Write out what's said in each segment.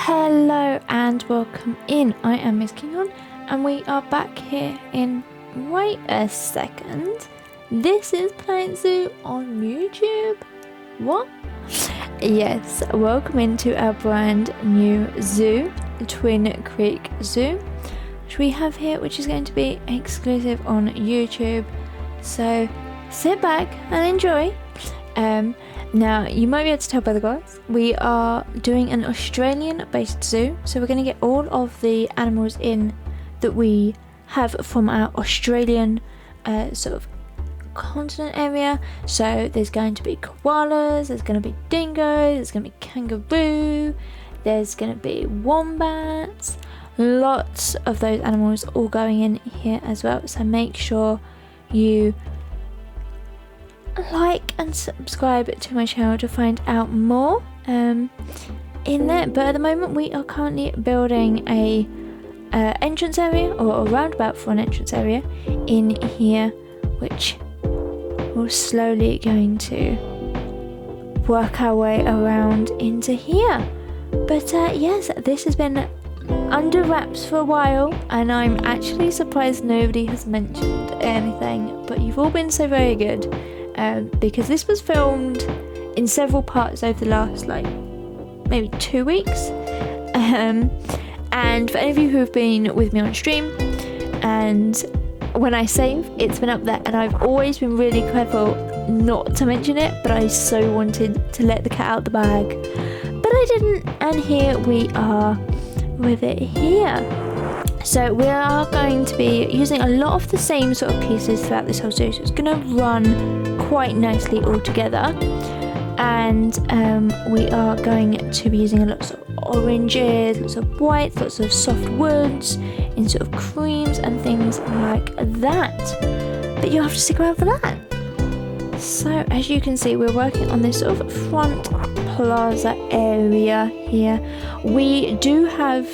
Hello and welcome in. I am Miss Kingon and we are back here in, wait a second, this is Planet Zoo on YouTube? What? Yes, welcome into our brand new zoo, Twin Creek Zoo, which we have here, which is going to be exclusive on YouTube. So sit back and enjoy. Now, you might be able to tell by the glass, we are doing an Australian-based zoo, so we're going to get all of the animals in that we have from our Australian sort of continent area. So there's going to be koalas, there's going to be dingoes, there's going to be kangaroo, there's going to be wombats, lots of those animals all going in here as well. So make sure you like and subscribe to my channel to find out more in there. But at the moment we are currently building a entrance area, or a roundabout for an entrance area in here, which we're slowly going to work our way around into here. But yes, this has been under wraps for a while, and I'm actually surprised nobody has mentioned anything, but you've all been so very good. Because this was filmed in several parts over the last maybe 2 weeks, and for any of you who have been with me on stream, and when I save, it's been up there, and I've always been really careful not to mention it, but I so wanted to let the cat out the bag, but I didn't, and here we are with it here. So we are going to be using a lot of the same sort of pieces throughout this whole series. So it's going to run quite nicely all together, and we are going to be using lots of oranges, lots of whites, lots of soft woods in sort of creams and things like that. But you'll have to stick around for that. So as you can see, we're working on this sort of front plaza area here. We do have,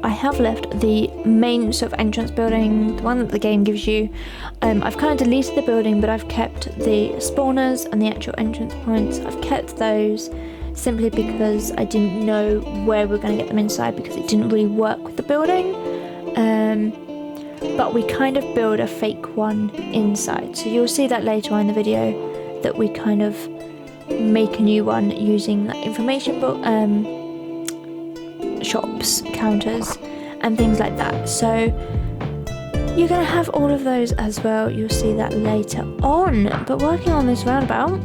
I have left the main sort of entrance building, the one that the game gives you. I've kind of deleted the building, but I've kept the spawners and the actual entrance points. I've kept those simply because I didn't know where we were going to get them inside, because it didn't really work with the building. But we kind of build a fake one inside, so you'll see that later on in the video, that we kind of make a new one using that information book, shops, counters and things like that. So you're going to have all of those as well, you'll see that later on. But working on this roundabout,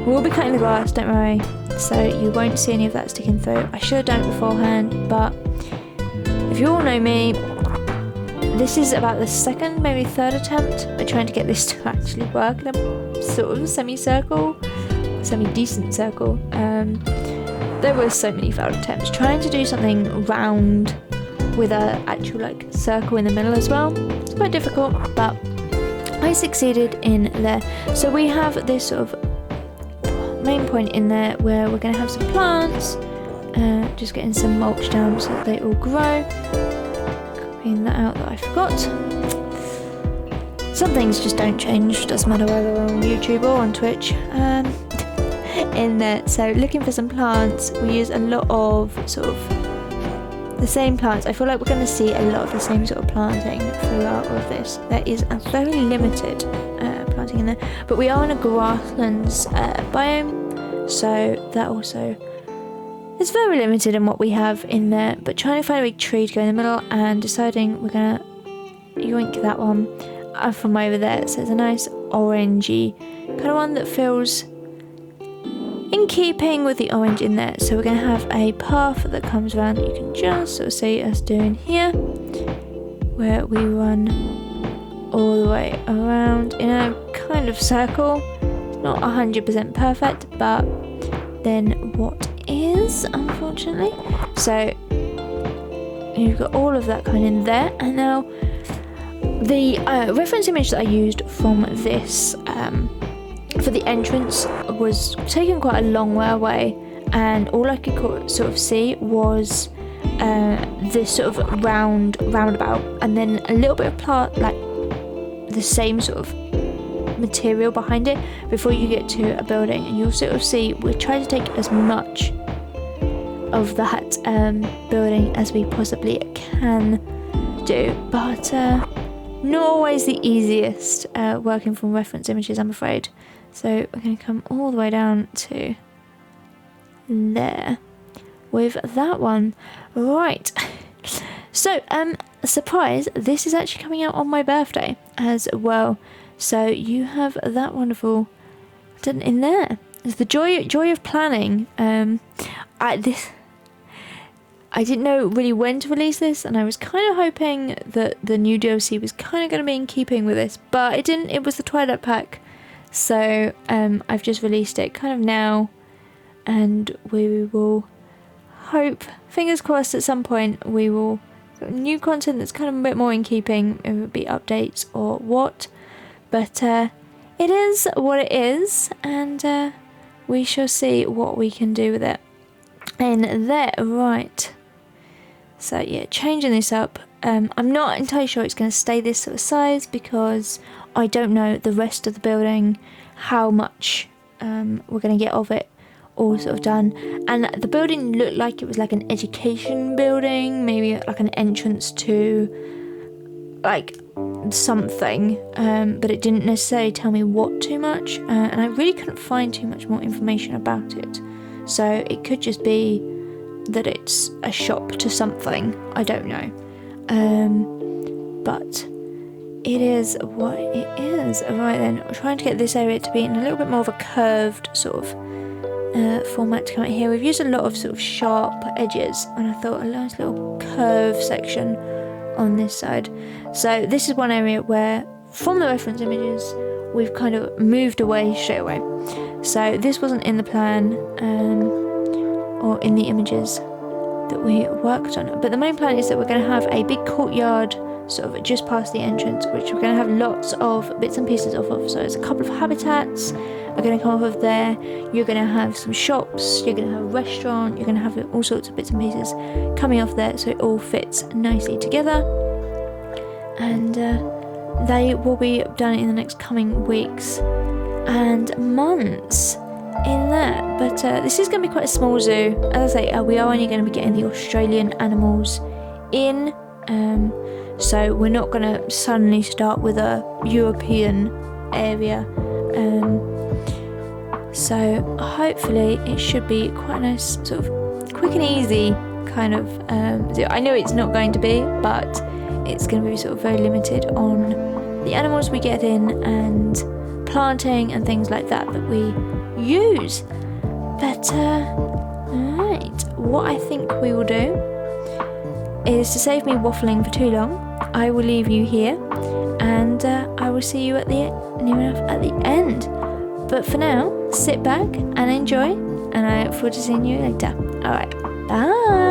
we'll be cutting the grass, don't worry, so you won't see any of that sticking through. I should have done it beforehand, but if you all know me, this is about the second, maybe third attempt at trying to get this to actually work in a sort of semi-circle, semi-decent circle. There were so many failed attempts trying to do something round with a actual circle in the middle as well. It's quite difficult, but I succeeded in there. So we have this sort of main point in there where we're going to have some plants, just getting some mulch down so that they all grow. Copying that out that I forgot. Some things just don't change, doesn't matter whether we're on YouTube or on Twitch. In there, so looking for some plants, we use a lot of sort of the same plants. I feel like we're going to see a lot of the same sort of planting throughout all of this. There is a very limited planting in there, but we are in a grasslands biome, so that also is very limited in what we have in there. But trying to find a big tree to go in the middle, and deciding we're going to yoink that one from over there. So it's a nice orangey kind of one that feels in keeping with the orange in there. So we're going to have a path that comes around that you can just sort of see us doing here, where we run all the way around in a kind of circle. Not 100% perfect, but then what is, unfortunately. So you've got all of that kind in there, and now the reference image that I used from this for the entrance was taken quite a long way away, and all I could sort of see was this sort of roundabout, and then a little bit of plant, the same sort of material behind it before you get to a building. And you'll sort of see we're trying to take as much of that building as we possibly can do, but not always the easiest working from reference images, I'm afraid. So we're going to come all the way down to there with that one. Right. So, surprise, this is actually coming out on my birthday as well. So you have that wonderful done in there. It's the joy of planning. I didn't know really when to release this, and I was kind of hoping that the new DLC was kind of going to be in keeping with this, but it didn't. It was the Twilight pack, so I've just released it kind of now, and we will hope, fingers crossed, at some point we will get new content that's kind of a bit more in keeping. It would be updates or what, but it is what it is, and we shall see what we can do with it. In there, right. So yeah, changing this up. I'm not entirely sure it's going to stay this sort of size because I don't know the rest of the building, how much we're going to get of it all sort of done. And the building looked like it was like an education building, maybe like an entrance to like something, but it didn't necessarily tell me what too much, and I really couldn't find too much more information about it. So it could just be that it's a shop to something, I don't know. But it is what it is. Right then, we're trying to get this area to be in a little bit more of a curved sort of format to come out here. We've used a lot of sort of sharp edges, and I thought a nice little curve section on this side. So this is one area where, from the reference images, we've kind of moved away straight away. So this wasn't in the plan or in the images that we worked on. But the main plan is that we're going to have a big courtyard sort of just past the entrance, which we're going to have lots of bits and pieces off of. So there's a couple of habitats are going to come off of there. You're going to have some shops, you're going to have a restaurant, you're going to have all sorts of bits and pieces coming off there, so it all fits nicely together. And they will be done in the next coming weeks and months in there. But this is going to be quite a small zoo. As I say, we are only going to be getting the Australian animals in, so we're not going to suddenly start with a European area. So hopefully it should be quite a nice sort of quick and easy kind of zoo. I know it's not going to be, but it's going to be sort of very limited on the animals we get in and planting and things like that we use. But right, what I think we will do is, to save me waffling for too long, I will leave you here, and I will see you at the end. But for now, sit back and enjoy, and I look forward to seeing you later. Alright, bye!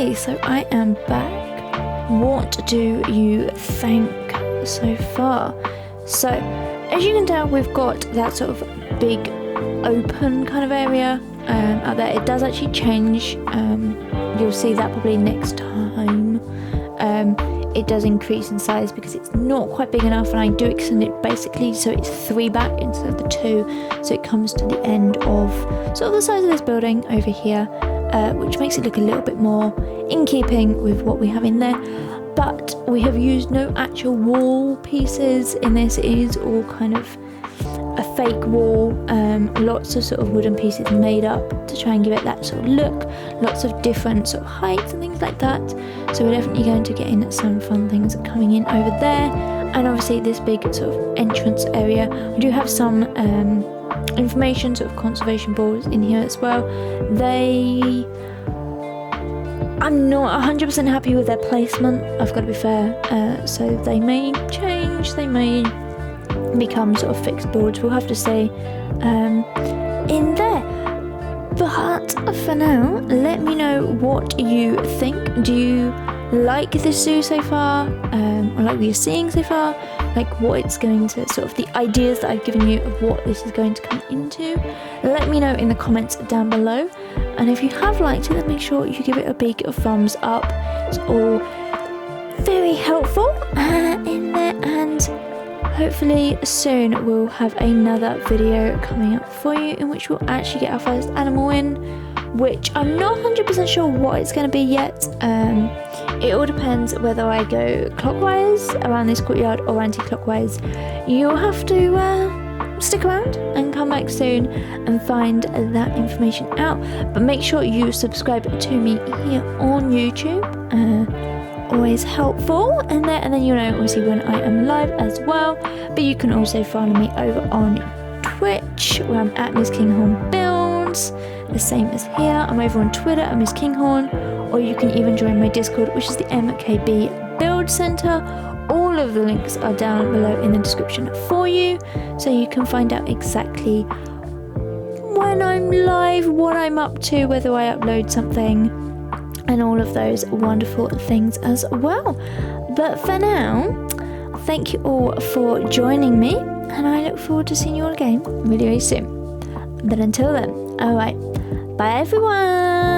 Okay, so I am back. What do you think so far? So, as you can tell, we've got that sort of big open kind of area out there. It does actually change. You'll see that probably next time. It does increase in size because it's not quite big enough, and I do extend it basically so it's 3 back instead of the 2, so it comes to the end of sort of the size of this building over here, which makes it look a little bit more in keeping with what we have in there. But we have used no actual wall pieces in this. It is all kind of a fake wall, lots of sort of wooden pieces made up to try and give it that sort of look, lots of different sort of heights and things like that. So we're definitely going to get in some fun things coming in over there. And obviously this big sort of entrance area, we do have some information, sort of conservation boards in here as well. I'm not 100% happy with their placement, I've got to be fair, so they may change, they may become sort of fixed boards, we'll have to see in there. But for now, let me know what you think. Do you like this zoo so far, or like what you're seeing so far, like what it's going to, sort of the ideas that I've given you of what this is going to come into? Let me know in the comments down below, and if you have liked it, then make sure you give it a big thumbs up. It's all very helpful in there, and hopefully soon we'll have another video coming up for you in which we'll actually get our first animal in, which I'm not 100% sure what it's going to be yet. It all depends whether I go clockwise around this courtyard or anti-clockwise. You'll have to stick around and come back soon and find that information out. But make sure you subscribe to me here on YouTube. Always helpful, and then you'll know obviously when I am live as well. But you can also follow me over on Twitch, where I'm at Miss Kinghorn Builds, the same as here. I'm over on Twitter at Miss Kinghorn, or you can even join my Discord, which is the MKB Build Center. All of the links are down below in the description for you, so you can find out exactly when I'm live, what I'm up to, whether I upload something, and all of those wonderful things as well. But for now, thank you all for joining me, and I look forward to seeing you all again really, really soon. But until then, alright, bye everyone!